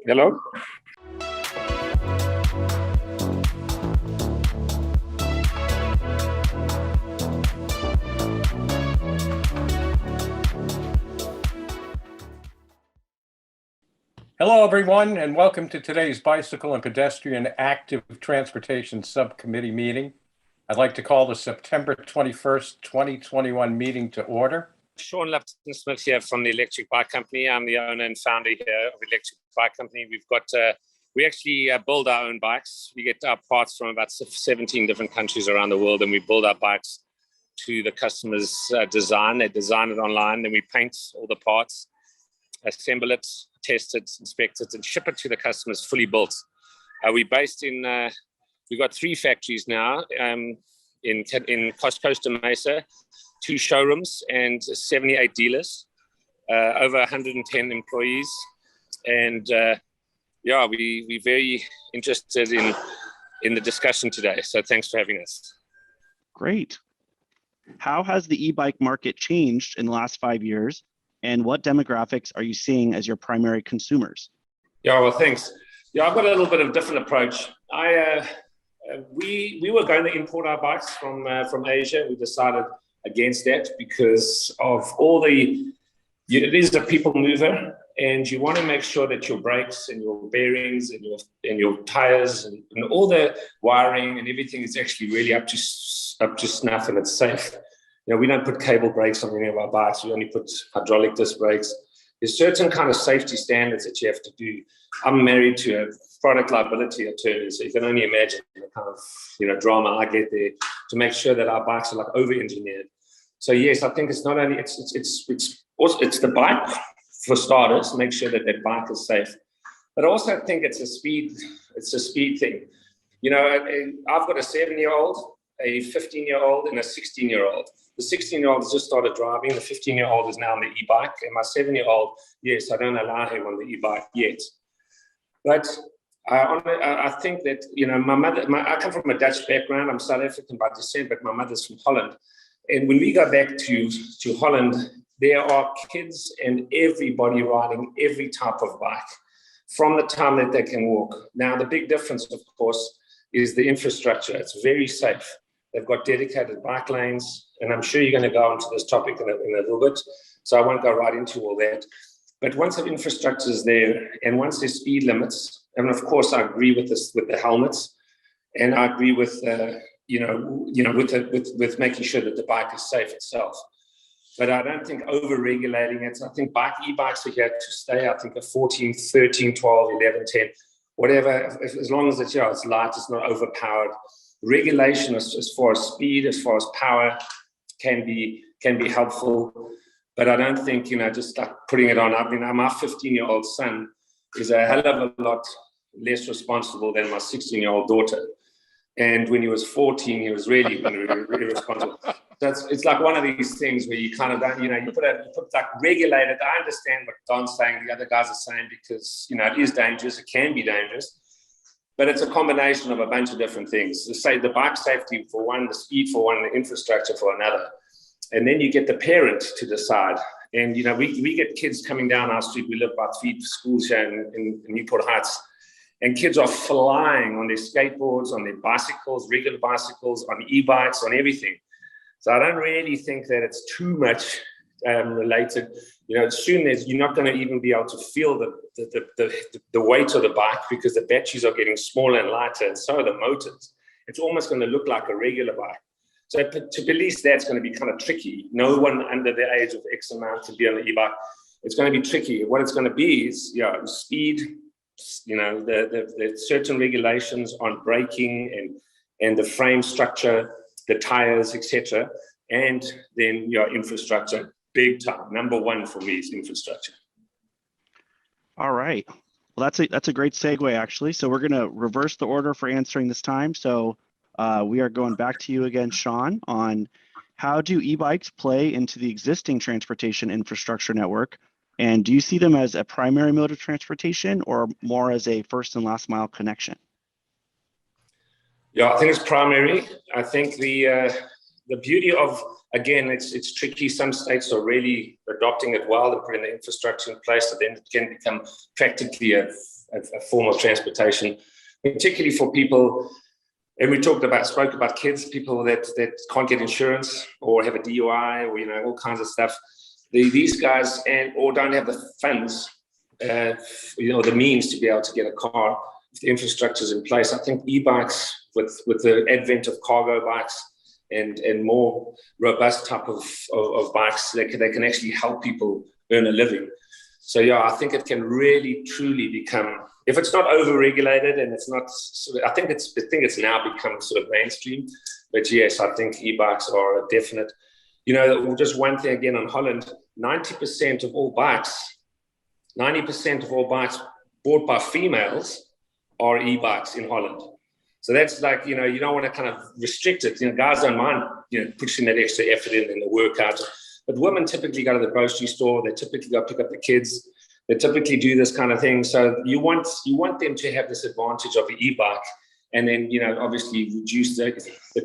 Hello. Hello, everyone, and welcome to today's Bicycle and Pedestrian Active Transportation Subcommittee meeting. I'd like to call the September 21st, 2021 meeting to order. Sean Lupton-Smith here from the Electric Bike Company. I'm the owner and founder here of Electric Bike Company. We actually build our own bikes. We get our parts from about 17 different countries around the world, and we build our bikes to the customer's design. They design it online, then we paint all the parts, assemble it, test it, inspect it, and ship it to the customers fully built. We're based in, we've got 3 factories now in Costa Mesa, 2 showrooms and 78 dealers, over 110 employees. And we're very interested in the discussion today. So thanks for having us. Great. How has the e-bike market changed in the last 5 years? And what demographics are you seeing as your primary consumers? Yeah, well, thanks. Yeah, I've got a little bit of a different approach. We were going to import our bikes from Asia. We decided against that because of it is a people mover, and you want to make sure that your brakes and your bearings and your tires and all the wiring and everything is actually really up to snuff, and it's safe. You know, we don't put cable brakes on any of our bikes. We only put hydraulic disc brakes. There's certain kind of safety standards that you have to do. I'm married to a product liability attorney, so you can only imagine the kind of drama I get there to make sure that our bikes are like over-engineered. So yes, I think it's not only it's the bike for starters, make sure that bike is safe, but I also think it's a speed thing. You know, I've got a 7-year-old, a 15-year-old, and a 16-year-old. The 16-year-old has just started driving. The 15-year-old is now on the e-bike, and my 7-year-old, yes, I don't allow him on the e-bike yet. But I think that my mother. I come from a Dutch background. I'm South African by descent, but my mother's from Holland. And when we go back to Holland, there are kids and everybody riding every type of bike from the time that they can walk. Now, the big difference, of course, is the infrastructure. It's very safe. They've got dedicated bike lanes, and I'm sure you're going to go into this topic in a little bit, so I won't go right into all that. But once the infrastructure is there, and once there's speed limits, and of course I agree with this with the helmets, and I agree with with making sure that the bike is safe itself. But I don't think over-regulating it. I think e-bikes are here to stay. I think a 14, 13, 12, 11, 10, whatever, as long as it's light, it's not overpowered. Regulation as far as speed, as far as power, can be helpful. But I don't think, just like putting it on. I mean, my 15-year-old son is a hell of a lot less responsible than my 16-year-old daughter. And when he was 14, he was really irresponsible. It's like one of these things where you kind of don't, you put like regulated. I understand what Don's saying, the other guys are saying, because, it is dangerous, it can be dangerous. But it's a combination of a bunch of different things. Say the bike safety for one, the speed for one, the infrastructure for another. And then you get the parent to decide. And, we get kids coming down our street. We live about 3 schools here in Newport Heights. And kids are flying on their skateboards, on their bicycles, regular bicycles, on e-bikes, on everything. So I don't really think that it's too much related. Soon you're not going to even be able to feel the weight of the bike, because the batteries are getting smaller and lighter, and so are the motors. It's almost going to look like a regular bike. So to police that's going to be kind of tricky. No one under the age of X amount can be on an e-bike. It's going to be tricky. What it's going to be is speed. The certain regulations on braking and the frame structure, the tires, etc., and then your infrastructure. Big time. Number one for me is infrastructure. All right. Well, that's a great segue, actually. So we're going to reverse the order for answering this time. So we are going back to you again, Sean, on how do e-bikes play into the existing transportation infrastructure network? And do you see them as a primary mode of transportation or more as a first and last mile connection? Yeah, I think it's primary. I think the the beauty of, again, it's tricky. Some states are really adopting it well and putting the infrastructure in place, so then it can become practically a form of transportation, particularly for people. And we spoke about kids, people that can't get insurance or have a DUI or, all kinds of stuff. These guys or don't have the funds, the means to be able to get a car. If the infrastructure is in place, I think e-bikes with the advent of cargo bikes and more robust type of bikes, they can actually help people earn a living. So yeah, I think it can really truly become, if it's not over-regulated and it's not, I think it's now become sort of mainstream. But yes, I think e-bikes are a definite. Just one thing again on Holland, 90% of all bikes bought by females are e-bikes in Holland. So that's like, you don't want to kind of restrict it. Guys don't mind, pushing that extra effort in the workout. But women typically go to the grocery store. They typically go pick up the kids. They typically do this kind of thing. So you want them to have this advantage of the e-bike, and then, obviously reduce the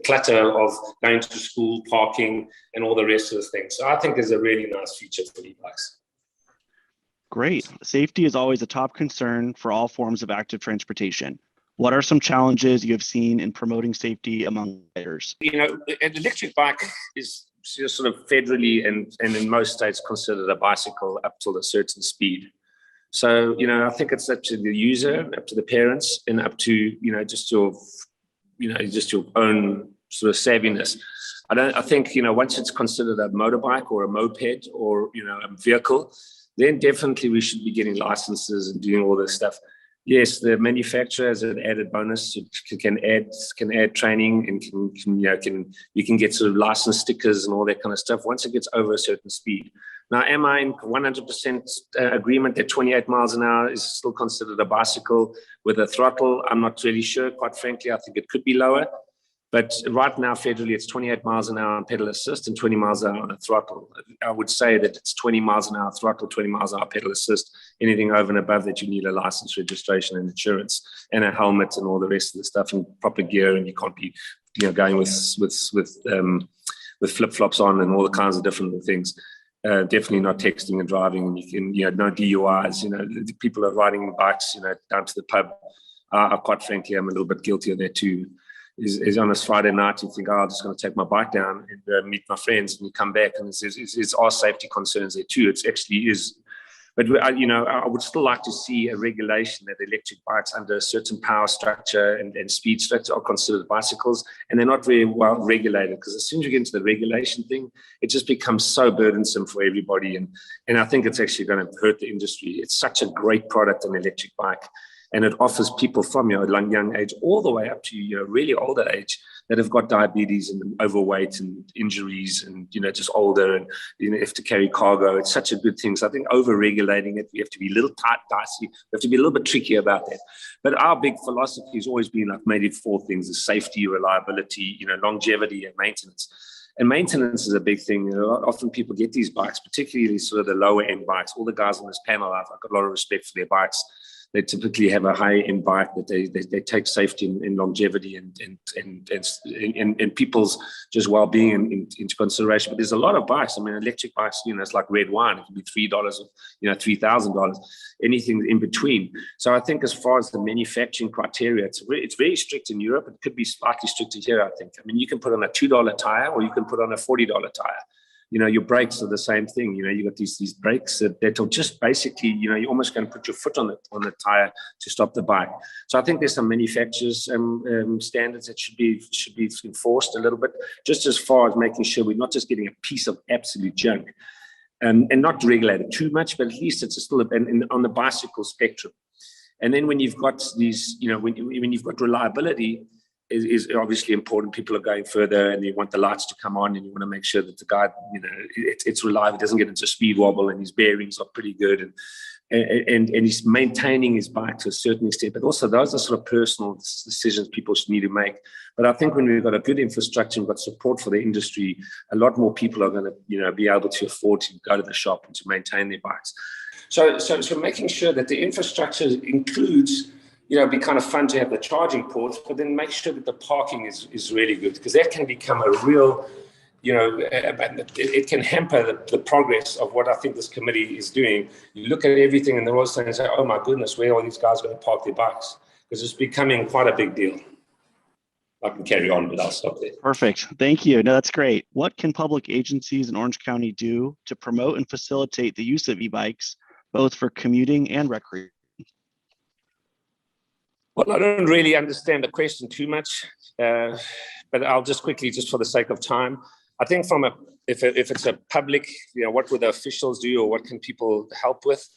clutter of going to school, parking, and all the rest of the things. So I think there's a really nice future for e-bikes. Great. Safety is always a top concern for all forms of active transportation. What are some challenges you have seen in promoting safety among riders? An electric bike is sort of federally and in most states considered a bicycle up to a certain speed. So, I think it's up to the user, up to the parents, and up to, just your own sort of savviness. I think, once it's considered a motorbike or a moped or, a vehicle, then definitely we should be getting licenses and doing all this stuff. Yes, the manufacturer has an added bonus. It can add training and you can get sort of license stickers and all that kind of stuff once it gets over a certain speed. Now, am I in 100% agreement that 28 miles an hour is still considered a bicycle with a throttle? I'm not really sure. Quite frankly, I think it could be lower. But right now, federally, it's 28 miles an hour on pedal assist and 20 miles an hour on a throttle. I would say that it's 20 miles an hour throttle, 20 miles an hour pedal assist. Anything over and above that, you need a license, registration, and insurance, and a helmet, and all the rest of the stuff, and proper gear. And you can't be, going with flip flops on and all the kinds of different things. Definitely not texting and driving, and you can, no DUIs. People are riding bikes, down to the pub. Quite frankly, I'm a little bit guilty of that too. Is on a Friday night, you think, I'm just going to take my bike down and meet my friends, and you come back, and it's our safety concerns there too. It actually is. But, I would still like to see a regulation that electric bikes under a certain power structure and speed structure are considered bicycles, and they're not very well regulated, because as soon as you get into the regulation thing, it just becomes so burdensome for everybody. And I think it's actually going to hurt the industry. It's such a great product, an electric bike. And it offers people from your young age all the way up to really older age that have got diabetes and overweight and injuries and just older and have to carry cargo. It's such a good thing. So I think over-regulating it, we have to be a little dicey. We have to be a little bit tricky about that. But our big philosophy has always been like made it four things: is safety, reliability, longevity, and maintenance. And maintenance is a big thing. Often people get these bikes, particularly sort of the lower end bikes. All the guys on this panel, I've got a lot of respect for their bikes. They typically have a high-end bike that they take safety and longevity and people's just well-being into consideration. But there's a lot of bikes. I mean, electric bikes, it's like red wine. It can be $3 or $3,000, anything in between. So I think as far as the manufacturing criteria, it's very strict in Europe. It could be slightly stricter here, I think. I mean, you can put on a $2 tire or you can put on a $40 tire. Your brakes are the same thing. You got these brakes that'll just basically, you're almost going to put your foot on the tire to stop the bike. So I think there's some manufacturers standards that should be enforced a little bit, just as far as making sure we're not just getting a piece of absolute junk, and not regulated too much, but at least it's still on the bicycle spectrum. And then when you've got these, when you've got reliability, is obviously important. People are going further and you want the lights to come on, and you want to make sure that the guy, it's reliable, it doesn't get into speed wobble, and his bearings are pretty good, and he's maintaining his bike to a certain extent. But also those are sort of personal decisions people should need to make. But I think when we've got a good infrastructure and got support for the industry, a lot more people are going to, be able to afford to go to the shop and to maintain their bikes. So making sure that the infrastructure includes, it'd be kind of fun to have the charging ports, but then make sure that the parking is really good, because that can become a real it can hamper the progress of what I think this committee is doing. You look at everything and they're all saying, oh my goodness, where are these guys going to park their bikes? Because it's becoming quite a big deal. I can carry on, but I'll stop there. Perfect. Thank you. No, that's great. What can public agencies in Orange County do to promote and facilitate the use of e-bikes, both for commuting and recreation? Well, I don't really understand the question too much, but I'll just quickly, just for the sake of time, I think if it's a public, what would the officials do, or what can people help with?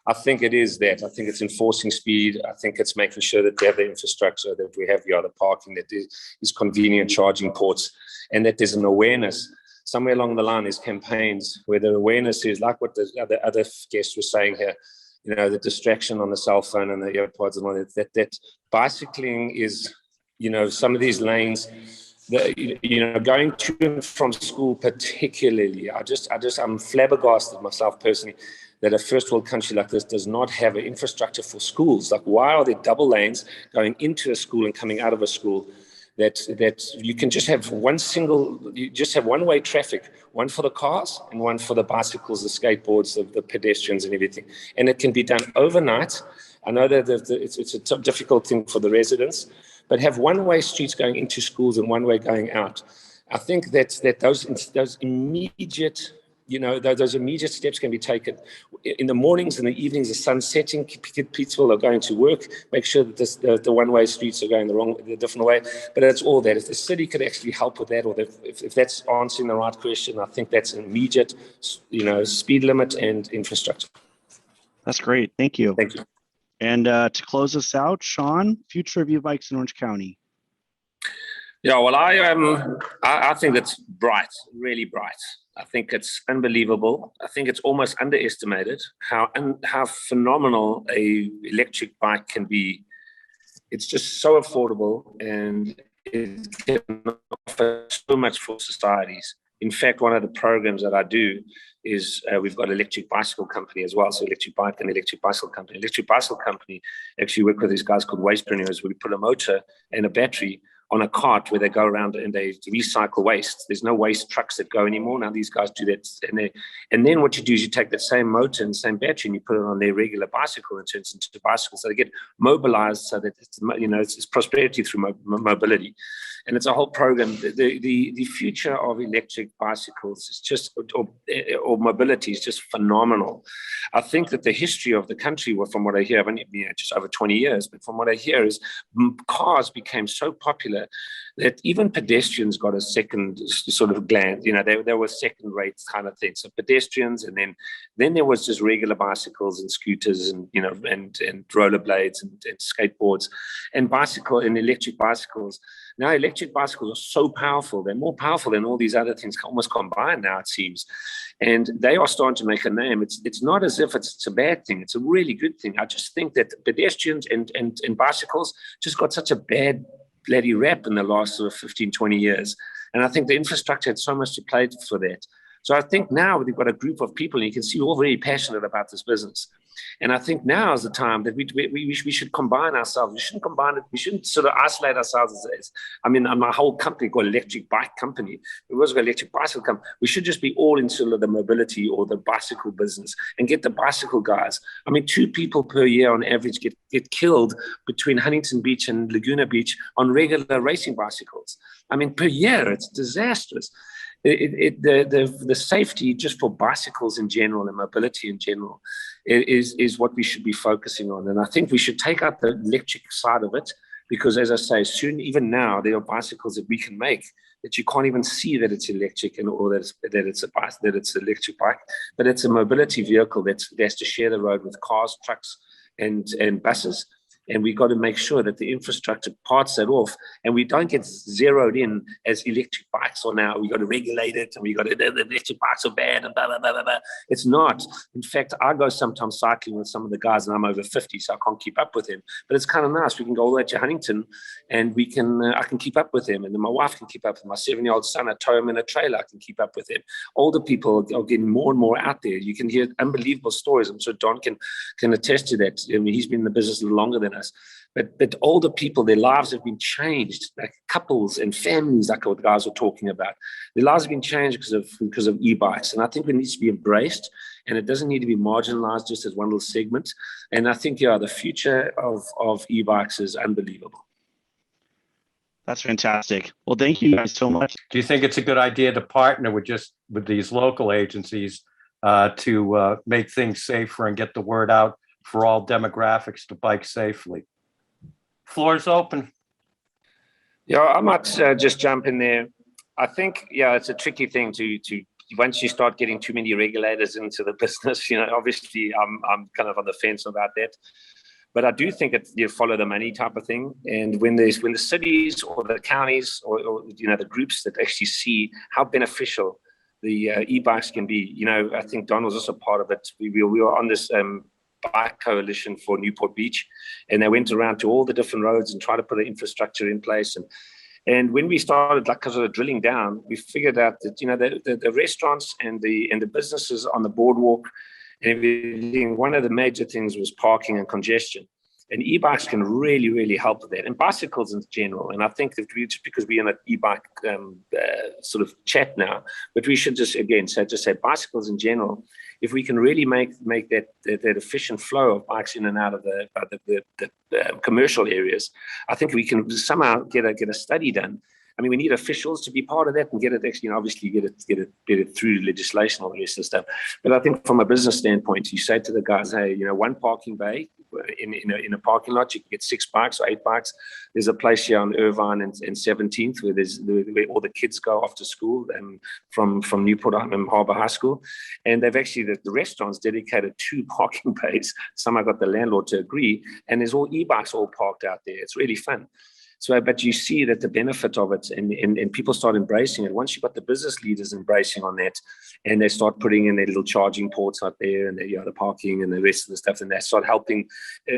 I think it is that. I think it's enforcing speed. I think it's making sure that they have the infrastructure, that we have the other parking, that there is convenient charging ports, and that there's an awareness. Somewhere along the line is campaigns where the awareness is like what the other guests were saying here, the distraction on the cell phone and the AirPods and all that bicycling is, some of these lanes, going to and from school particularly, I'm flabbergasted myself personally that a first world country like this does not have an infrastructure for schools. Like, why are there double lanes going into a school and coming out of a school? That you can just have one-way traffic, one for the cars and one for the bicycles, the skateboards, the pedestrians and everything. And it can be done overnight. I know that it's a difficult thing for the residents, but have one-way streets going into schools and one-way going out. I think that those immediate those immediate steps can be taken. In the mornings and the evenings, the sun setting, people are going to work, make sure that the one-way streets are going the different way. But it's all that. If the city could actually help with that, or if that's answering the right question, I think that's an immediate, speed limit and infrastructure. That's great. Thank you. Thank you. And to close us out, Sean, future of e-bikes in Orange County. Yeah, well, I think it's bright, really bright. I think it's unbelievable. I think it's almost underestimated how phenomenal a electric bike can be. It's just so affordable, and it can offer so much for societies. In fact, one of the programs that I do is we've got an electric bicycle company as well. So electric bike and electric bicycle company. Electric bicycle company actually work with these guys called wastepreneurs, where we put a motor and a battery on a cart where they go around and they recycle waste. There's no waste trucks that go anymore. Now these guys do that. And then what you do is you take that same motor and same battery and you put it on their regular bicycle and turns into bicycles. So they get mobilized so that it's prosperity through mobility. And it's a whole program. The future of electric bicycles is just, or mobility is just phenomenal. I think that the history of the country, from what I hear, I've only been here just over 20 years, but from what I hear is cars became so popular that even pedestrians got a second sort of glance. They were second-rate kind of things. So pedestrians, and then there was just regular bicycles and scooters and rollerblades and skateboards and electric bicycles. Now electric bicycles are so powerful. They're more powerful than all these other things almost combined now, it seems. And they are starting to make a name. It's not as if it's a bad thing. It's a really good thing. I just think that pedestrians and bicycles just got such a bad bloody rap in the last sort of 15, 20 years. And I think the infrastructure had so much to play for that. So I think now we've got a group of people, and you can see all very passionate about this business. And I think now is the time that we should combine ourselves. We shouldn't combine it. We shouldn't sort of isolate ourselves as my whole company called Electric Bike Company. It was an electric bicycle company. We should just be all into the mobility or the bicycle business and get the bicycle guys. 2 people per year on average get killed between Huntington Beach and Laguna Beach on regular racing bicycles. Per year, it's disastrous. The safety just for bicycles in general and mobility in general is what we should be focusing on. And I think we should take out the electric side of it, because as I say, soon, even now, there are bicycles that we can make that you can't even see that it's electric or that it's an electric bike, but it's a mobility vehicle that has to share the road with cars, trucks, and buses. And we've got to make sure that the infrastructure parts that off, and we don't get zeroed in as electric bikes are now. We've got to regulate it, and the electric bikes are bad, and blah, blah, blah, blah, blah. It's not. In fact, I go sometimes cycling with some of the guys, and I'm over 50, so I can't keep up with them. But it's kind of nice. We can go all the way to Huntington, and I can keep up with them. And then my wife can keep up with my 7-year-old son. I tow him in a trailer. I can keep up with him. Older people are getting more and more out there. You can hear unbelievable stories. I'm sure Don can attest to that. He's been in the business a little longer than us. But older people, their lives have been changed, like couples and families, like what the guys were talking about. Their lives have been changed because of e-bikes. And I think it needs to be embraced, and it doesn't need to be marginalized just as one little segment. And I think, the future of e-bikes is unbelievable. That's fantastic. Well, thank you guys so much. Do you think it's a good idea to partner with these local agencies to make things safer and get the word out for all demographics to bike safely? Floor is open. Yeah, I might just jump in there. I think, it's a tricky thing to once you start getting too many regulators into the business, obviously I'm kind of on the fence about that. But I do think you follow the money type of thing. And when the cities or the counties or the groups that actually see how beneficial the e-bikes can be, I think Don was also part of it. We were on this bike coalition for Newport Beach, and they went around to all the different roads and tried to put the infrastructure in place. And when we started drilling down, we figured out that the restaurants and the businesses on the boardwalk and everything, one of the major things was parking and congestion. And e-bikes can really, really help with that, and bicycles in general. And I think that just because we're in an e-bike sort of chat now, but we should just say bicycles in general. If we can really make that efficient flow of bikes in and out of the commercial areas, I think we can somehow get a study done. I mean, we need officials to be part of that and get it actually, obviously get it through legislation, all the rest of the stuff. But I think from a business standpoint, you say to the guys, hey, one parking bay in a parking lot, you can get 6 bikes or 8 bikes. There's a place here on Irvine and 17th where all the kids go after school from Newport Harbour High School. And they've actually, the restaurants dedicated 2 parking bays. Somehow got the landlord to agree, and there's all e-bikes all parked out there. It's really fun. So, but you see that the benefit of it, and people start embracing it. Once you've got the business leaders embracing on that, and they start putting in their little charging ports out there, and the parking and the rest of the stuff, and they start helping.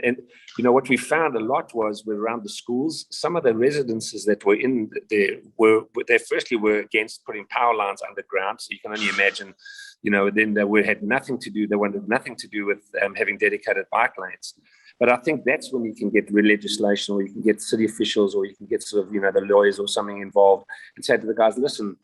And what we found a lot was around the schools, some of the residences that were in there they firstly were against putting power lines underground. So you can only imagine, then they had nothing to do. They wanted nothing to do with having dedicated bike lanes. But I think that's when you can get legislation, or you can get city officials, or you can get sort of, the lawyers or something involved, and say to the guys, listen,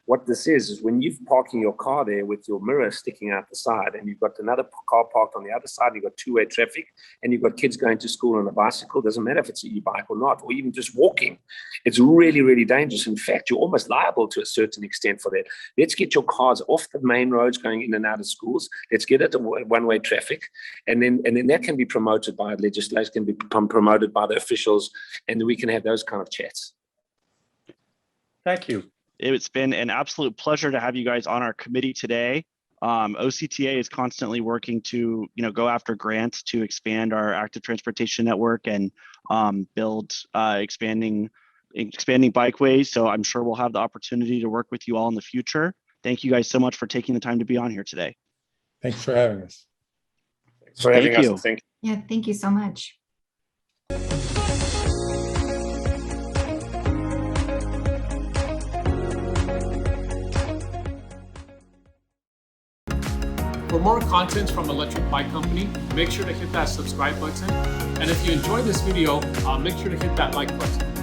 what this is when you're parking your car there with your mirror sticking out the side, and you've got another car parked on the other side, you've got two-way traffic, and you've got kids going to school on a bicycle, doesn't matter if it's an e-bike or not, or even just walking. It's really, really dangerous. In fact, you're almost liable to a certain extent for that. Let's get your cars off the main roads going in and out of schools. Let's get it to one-way traffic. And then that can be promoted by legislation, can be promoted by the officials, and we can have those kind of chats. Thank you. It's been an absolute pleasure to have you guys on our committee today. OCTA is constantly working to, go after grants to expand our active transportation network and build expanding bikeways. So I'm sure we'll have the opportunity to work with you all in the future. Thank you guys so much for taking the time to be on here today. Thanks for having us. Thanks for having us. You. Thank you. Yeah, thank you so much. For more content from Electric Bike Company, make sure to hit that subscribe button. And if you enjoyed this video, make sure to hit that like button.